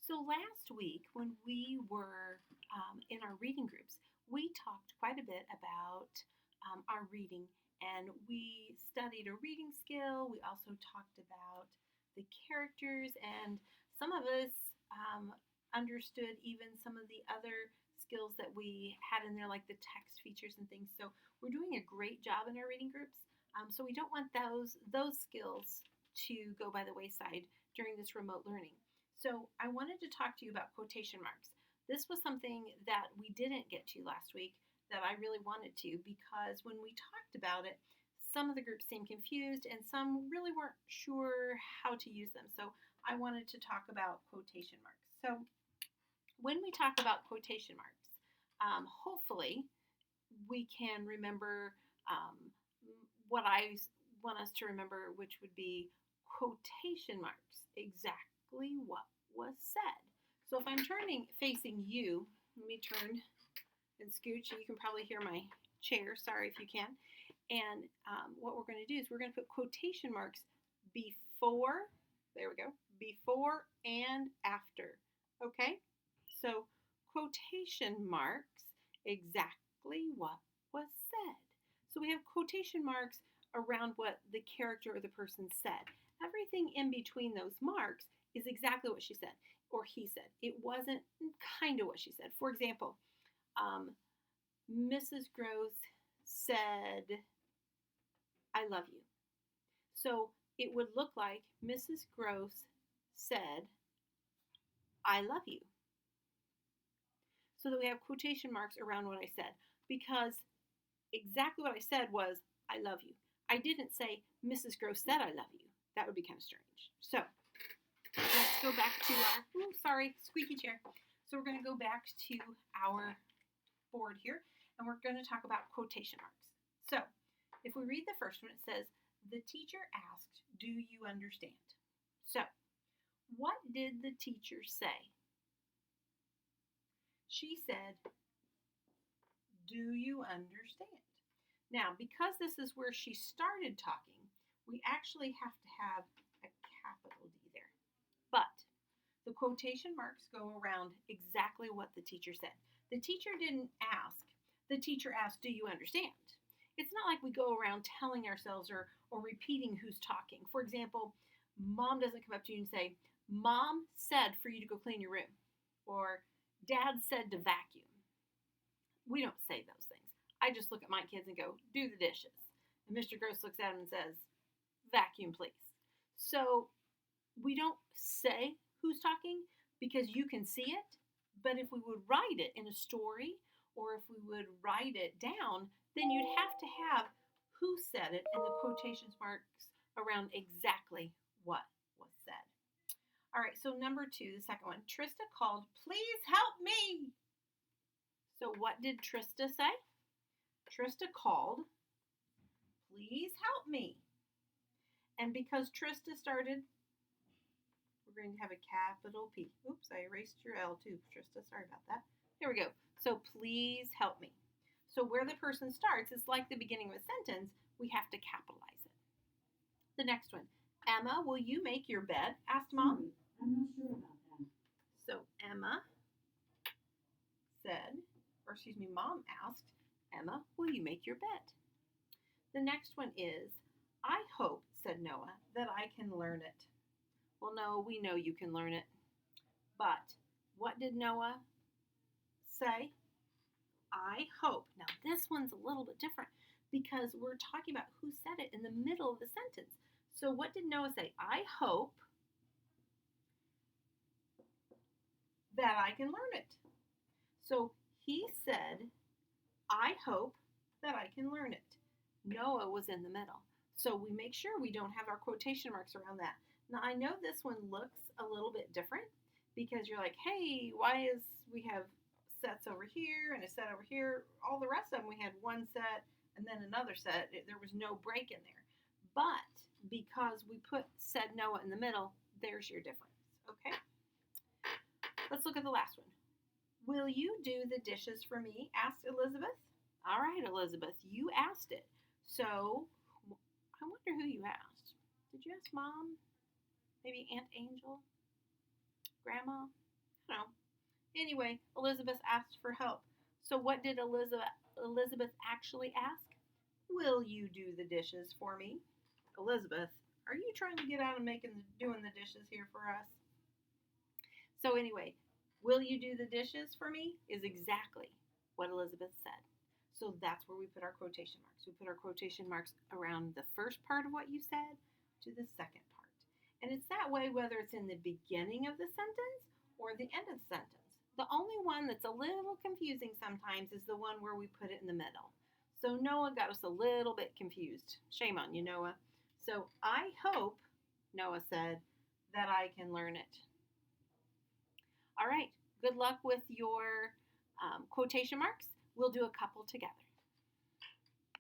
So last week, when we were in our reading groups, we talked quite a bit about our reading, and we studied a reading skill. We also talked about the characters, and some of us understood even some of the other skills that we had in there, like the text features and things. So we're doing a great job in our reading groups. So we don't want those skills to go by the wayside during this remote learning. So I wanted to talk to you about quotation marks. This was something that we didn't get to last week that I really wanted to, because when we talked about it, some of the groups seemed confused and some really weren't sure how to use them. So I wanted to talk about quotation marks. So when we talk about quotation marks, hopefully we can remember what I want us to remember, which would be quotation marks, exactly what was said. So if I'm turning facing you, let me turn and scooch, and you can probably hear my chair. Sorry if you can. And what we're going to do is we're going to put quotation marks before, there we go, before and after. Okay? So quotation marks, exactly what was said. So we have quotation marks around what the character or the person said. Everything in between those marks is exactly what she said or he said. It wasn't kind of what she said. For example, Mrs. Gross said, I love you. So it would look like Mrs. Gross said, I love you. So that we have quotation marks around what I said, because exactly what I said was, I love you. I didn't say, Mrs. Gross said, I love you. That would be kind of strange. So let's go back to our, squeaky chair. So we're going to go back to our board here, and we're going to talk about quotation marks. So if we read the first one, it says, the teacher asked, do you understand? So what did the teacher say? She said, do you understand? Now, because this is where she started talking, we actually have to have a capital D there. But the quotation marks go around exactly what the teacher said. The teacher didn't ask. The teacher asked, do you understand? It's not like we go around telling ourselves or repeating who's talking. For example, mom doesn't come up to you and say, Mom said for you to go clean your room. Or Dad said to vacuum. We don't say those things. I just look at my kids and go, do the dishes. And Mr. Gross looks at him and says, vacuum, please. So we don't say who's talking because you can see it. But if we would write it in a story, or if we would write it down, then you'd have to have who said it and the quotation marks around exactly what was said. All right, so number 2, the second one. Trista called, please help me. So what did Trista say? Trista called, please help me. And because Trista started, we're going to have a capital P. Oops, I erased your L too, Trista. Sorry about that. There we go. So please help me. So where the person starts, it's like the beginning of a sentence. We have to capitalize it. The next one. Emma, will you make your bed? Asked Mom. I'm not sure about that. So Emma said, Mom asked, Emma, will you make your bed? The next one is, I hope, said Noah, that I can learn it. Well, no, we know you can learn it. But what did Noah say? I hope. Now, this one's a little bit different because we're talking about who said it in the middle of the sentence. So what did Noah say? I hope that I can learn it. So he said, I hope that I can learn it. Noah was in the middle. So we make sure we don't have our quotation marks around that. Now, I know this one looks a little bit different because you're like, hey, why is we have sets over here and a set over here? All the rest of them, we had one set and then another set. There was no break in there. But because we put said Noah in the middle, there's your difference. Okay? Let's look at the last one. Will you do the dishes for me? Asked Elizabeth. All right, Elizabeth, you asked it. So I wonder who you asked. Did you ask Mom? Maybe Aunt Angel? Grandma? Anyway, Elizabeth asked for help. So what did Elizabeth actually ask? Will you do the dishes for me? Elizabeth, are you trying to get out of doing the dishes here for us? So anyway, will you do the dishes for me is exactly what Elizabeth said. So that's where we put our quotation marks. We put our quotation marks around the first part of what you said to the second part. And it's that way whether it's in the beginning of the sentence or the end of the sentence. The only one that's a little confusing sometimes is the one where we put it in the middle. So Noah got us a little bit confused. Shame on you, Noah. So I hope, Noah said, that I can learn it. All right, good luck with your quotation marks. We'll do a couple together.